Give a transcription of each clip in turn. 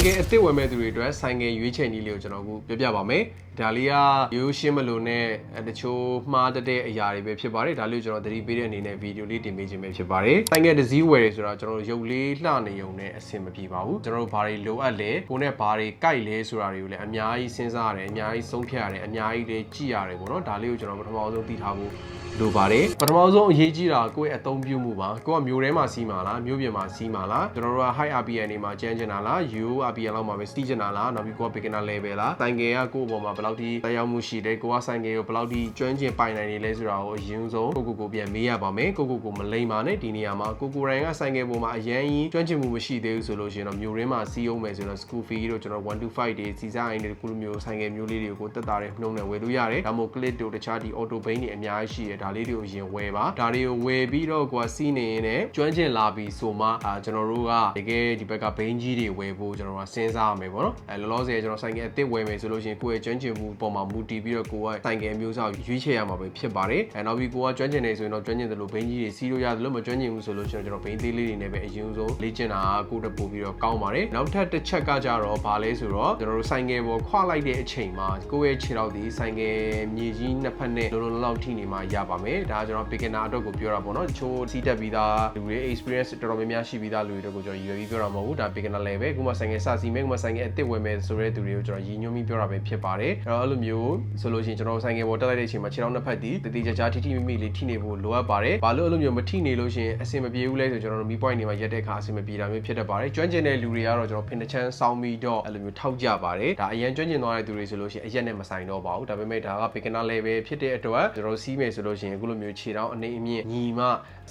ကယ်အစ်စ်ဝယ်မဲ့သူတွေအတွက်ဆိုင်ငယ်ရွေးချယ်နည်းလေးကိုကျွန်တော်အခုပြပြပါမယ်။ဒါလေးကရိုးရှင်းမလို့နဲ့တချို့မှားတဲ့အရာတွေပဲဖြစ်ပါတယ်။ဒါလေးကိုကျွန်တော်သတိပေးတဲ့အနေနဲ့ဗီဒီယိုလေးတင်ပေးခြင်းပဲဖြစ်ပါတယ်။ဆိုင်ငယ်တစ်စီးဝယ်ရဆိုတော့ကျွန်တော်ရုပ်လေးလှနေုံနဲ့အဆင်မပြေပါဘူး။ကျွန်တော်တို့ဘာတွေလိုအပ်လဲကိုနဲ့ဘာတွေကြိုက်လဲဆိုတာတွေကိုလည်းအများကြီးစဉ်းစားရတယ်အများကြီးဆုံးဖြတ်ရတယ်အများကြီးလေးကြည့်ရတယ်ပေါ့နော်။ဒါလေးကိုကျွန်တော်ပထမဆုံးသိထားဖို့လိုပါတယ်ပထမဆုံးအရေးကြီးတာကိုယ့်ရဲ့အသုံးပြုမှုပါကိုကမျိုးထဲမှာစီးမှာလားမျိုးပြင်မှာစီးမှာလားကျွန်တော်တို့က high RPM တွေမှာကျန်းကျင်တာလား UO RPM လောက်မှာပဲစီးကျင်တာလားနောက်ပြီးကိုက beginner level လားဆိုင်ငယ်ကကိုယ့်အပေါ်မှာဘယ်လောက်ထိတက်ရောက်မှုရှိတယ်ကိုကဆိုင်ငယ်ကိုဘယ်လောက်ထိကျွမ်းကျင်ပိုင်နိုင်နေလဲဆိုတာကိုအရင်ဆုံးကိုပြန်မေးရပါမယ်ကိုမလိမ့်ပါနဲ့ဒီနေရာမှာကိုရိုင်းကဆိုင်ငယ်ပေါ်မှာအရန်ကြီးကျွမ်းကျင်မှုမရှိသေးဘူးဆိုလို့ရှိရင်တော့မျိုးရင်းမှာစီးအောင်မယ်ဆိုတော့ school fee တို့ကျွန်တော်125တွေစီစားအိမ်တွေကိုလိုမျိုးဆိုင်ငယ်မျိုးလေးတွေကိုတက်တာတဲ့နှုံးနဲ့ဝယ်လို့ရတယ်ဒါမှမဟုတ် clip တို့တခြားဒီ auto bane တွေအများကြီးရှိတယ်ဒါလေးတွေကိုရင်ဝယ်ပါဒါတွေကိုဝယ်ပြီးတော့ကိုကစီးနေရင်လည်းကျွမ်းကျင်လာပြီဆိုမှကျွန်တော်တို့ကတကယ်ဒီဘက်ကဘိန်းကြီးတွေဝယ်ဖို့ကျွန်တော်ကစဉ်းစားရမယ်ပေါ့နော်လောလောဆယ်ကျွန်တော်ဆိုင်ကယ်အသစ်ဝယ်မယ်ဆိုလို့ရှိရင်ကိုယ့်ရဲ့ကျွမ်းကျင်မှုပေါ်မှာမူတည်ပြီးတော့ကိုကဆိုင်ကယ်မျိုးစားရွေးချယ်ရမှာပဲဖြစ်ပါတယ်နောက်ပြီးကိုကကျွမ်းကျင်နေဆိုရင်တော့ကျွမ်းကျင်တယ်လို့ဘိန်းကြီးတွေစီးလို့ရတယ်လို့မကျွမ်းကျင်ဘူးဆိုလို့ရှိရင်ကျွန်တော်ဘိန်းသေးလေးတွေနဲ့ပဲအရင်ဆုံးလေ့ကျင့်တာကိုတက်ပို့ပြီးတော့ကောင်းပါတယ်နောက်ထပ်တစ်ချက်ကကြတော့ဘာလဲဆိုတော့ကျွန်တော်တို့ဆိုင်ကယ်ပေါ်ခွာလိုက်တဲ့အချိန်မှာကိုယ့်ရဲ့ခြေထောက်ဒီဆိုင်ကယ်မြေကြီးနှစ်ဖက်နဲ့လုံးလုံးလောက်ထိနေမှရပါမယ်ဒါကျွန်တော် beginner အတွက်ကိုပြောတာပေါ့နော်တချို့စီးတက်ပြီးသားလူတွေ experience တော်တော်များများရှိပြီးသားလူတွေတို့ကိုကျွန်တော်ရည်ရွယ်ပြီးပြောတာမဟုတ်ဘူးဒါ beginner level ပဲခုမှဆိုင်ငယ်စစီးမယ်ခုမှဆိုင်ငယ်အသစ်ဝယ်မယ်ဆိုတဲ့သူတွေကိုကျွန်တော်ရည်ညွှန်းပြီးပြောတာပဲဖြစ်ပါတယ်အဲ့လိုမျိုးဆိုလို့ရှိရင်ကျွန်တော်ဆိုင်ငယ်ပေါ်တက်လိုက်တဲ့အချိန်မှာခြေထောက်နှစ်ဖက်ဒီတတိကြကြထိထိမိမိလေးထိနေဖို့လိုအပ်ပါတယ်ဘာလို့အဲ့လိုမျိုးမထိနေလို့ရှိရင်အဆင်မပြေဘူးလဲဆိုကျွန်တော်တို့မီ point တွေမှာရက်တဲ့ခါအဆင်မပြေတာမျိုးဖြစ်တတ်ပါတယ်ကျွမ်းကျင်တဲ့လူတွေကတော့ကျွန်တော်ဖင်တချမ်းစောင်းပြီးတော့အဲ့လိုမျိုးထောက်ကြပါတယ်ဒါအရင်ကျွမ်းကျင်သွားတဲ့သူတွေဆိုလို့ရှိရင်အရက်နဲ့မဆိုင်တော့ပါဘူးဒါပေမဲ့ဒါက beginner level ဖြစ်တဲ့အတွက်ကျွန်တော်စီးမယ်ဆိုလို့ရှိရင်အခုလိုမျိုးခြေထောက်အနေအမြင့်ညီမ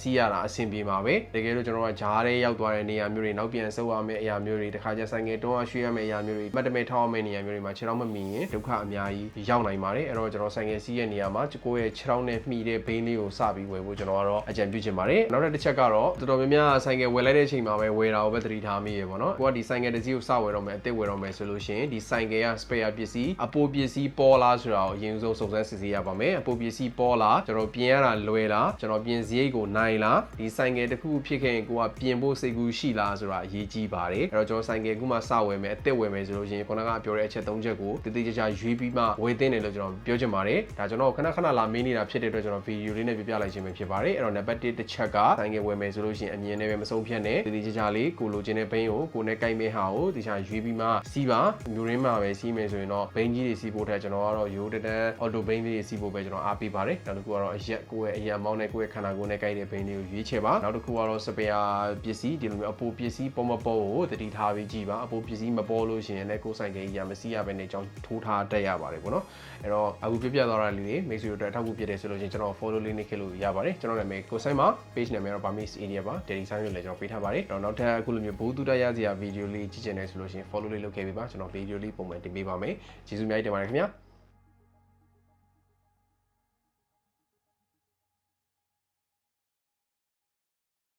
စီးရတာအဆင်ပြေမှာပဲတကယ်လို့ကျွန်တော်ကဂျားထဲရောက်သွားတဲ့နေရာမျိုးတွေနောက်ပြန်ဆုပ်ရမယ့်အရာမျိုးတွေတခါကျဆိုင်ငယ်တွန်းအားရွှေ့ရမယ့်အရာမျိုးတွေမှတ်တမဲ့ထောက်ရမယ့်နေရာမျိုးတွေမှာခြေထောက်မမီရင်ဒုက္ခအများကြီးရောက်နိုင်ပါတယ်အဲ့တော့ကျွန်တော်ဆိုင်ငယ်စီးရဲ့နေရာမှာကိုယ့်ရဲ့ခြေထောက်နဲ့မှီတဲ့ဘိန်းလေးကိုစပြီးဝယ်ဖို့ကျွန်တော်ကတော့အကြံပြုချင်ပါတယ်နောက်တစ်ချက်ကတော့တော်တော်များများဆိုင်ငယ်ဝယ်လိုက်တဲ့အချိန်မှာပဲဝယ်တာကိုပဲသတိထားမိရပေါ့နော်ကိုကဒီဆိုင်ငယ်တစ်စီးကိုစဝယ်တော့မယ်အသစ်ဝယ်တော့မယ်ဆိုလို့ရှိရင်ဒီဆိုင်ငယ်က spare ပစ္စည်းအပိုပစ္စည်းပေါ်လားဆိုတာကိုအရင်ဆုံးစုံစမ်းစစ်ဆေးရပါမယ်အပိုပစ္စည်းပေါ်လားကျွန်တော်ပြင်ရတာလွယ်လားကျွန်တော်ပြင်စရိတ်ကိုနိုင်လားဒီဆိုင်ငယ်တစ်ခုဖြစ်ခဲ့ရင်ကိုကပြင်ဖို့စိတ်ကူးရှိလားဆိုတာအရေးကြီးပါတယ်အဲ့တော့ကျွန်တော်ဆိုင်ငယ်ခုမှစဝယ်မယ်အသစ်ဝယ်မယ်ဆိုလို့ရှိရင်ခုနကပြောတဲ့အချက်၃ချက်ကိုတည်တည်ကြကြရွေးပြီးမှဝယ်သင့်တယ်လို့ကျွန်တော်ပြောချင်ပါတယ်ဒါကျွန်တော်ခဏလာမေးနေတာဖြစ်တဲ့အတွက်ကျွန်တော်ဗီဒီယိုလေးနဲ့ပြပြလိုက်ခြင်းပဲဖြစ်ပါတယ်အဲ့တော့နံပါတ်1တစ်ချက်ကဆိုင်ငယ်ဝယ်မယ်ဆိုလို့ရှိရင်အမြင်နဲ့ပဲမဆုံးဖြတ်နဲ့တည်တည်ကြကြလေးကိုလိုချင်တဲ့ဘိန်းကိုကိုနဲ့ကိုက်မဲ့ဟာကိုတခြားရွေးပြီးမှစီးပါမျိုးရင်းမှာပဲစီးမယ်ဆိုရင်တော့ဘိန်းကြီးတွေစီးဖို့ထက်ကျွန်တော်ကတော့ရိုးတန်းအော်တိုဘိန်းလေးတွေစီးဖို့ပဲကျွန်တော်အားပေးပါတယ်နောက်တစ်ခုကတော့အရက်ကိုယ့်ရဲ့အရက်မောင်းနဲ့ကိုယ့်ရဲ့ခန္ဓာကိုယ်နဲ့ကိုက်တဲ့ဘိန်းလေးကိုရွေးချယ်ပါနောက်တစ်ခုကတော့စပယ်ပစ္စည်းဒီလိုမျိုးအပိုပစ္စည်းပေါ်မပေါ်ကိုတတိထားပြီးကြည့်ပါအပိုပစ္စည်းမပေါ်လို့ရှိရင်လည်းကိုယ်ဆိုင်ကကြီးရမစီးရပဲနဲ့ကြောင်းထိုးထားတတ်ရပါတယ်ပေါ့နော်အဲ့တော့အခုပြပြသွားတာလေးတွေမိတ်ဆွေတို့အတွက်အထောက်အကူဖြစ်တယ်ဆိုလို့ရှိရင်ကျွန်တော် follow လေးနဲ့ခက်လို့ရပါတယ်ကျွန်တော်နာမည်ကိုဆိုင်မှာ page နာမည်တော့ Burmese area ပါ daily ဆိုင်မျိုးလည်းကျွန်တော်ပေးထားပါတယ်တော့နောက်ထပ်အခုလိုမျိုးဘူးတူတရစရာဗီဒီယိုလေးကြည့်ချင်တယ်ဆိုလို့ရှိရင် follow လေးလုပ်ခဲ့ပေးပါကျွန်တော်ဗီဒီယိုလေးပုံမှန်တင်ပေးပါမယ်ကျေးဇူးအများကြီးတင်ပါတယ်ခင်ဗျာ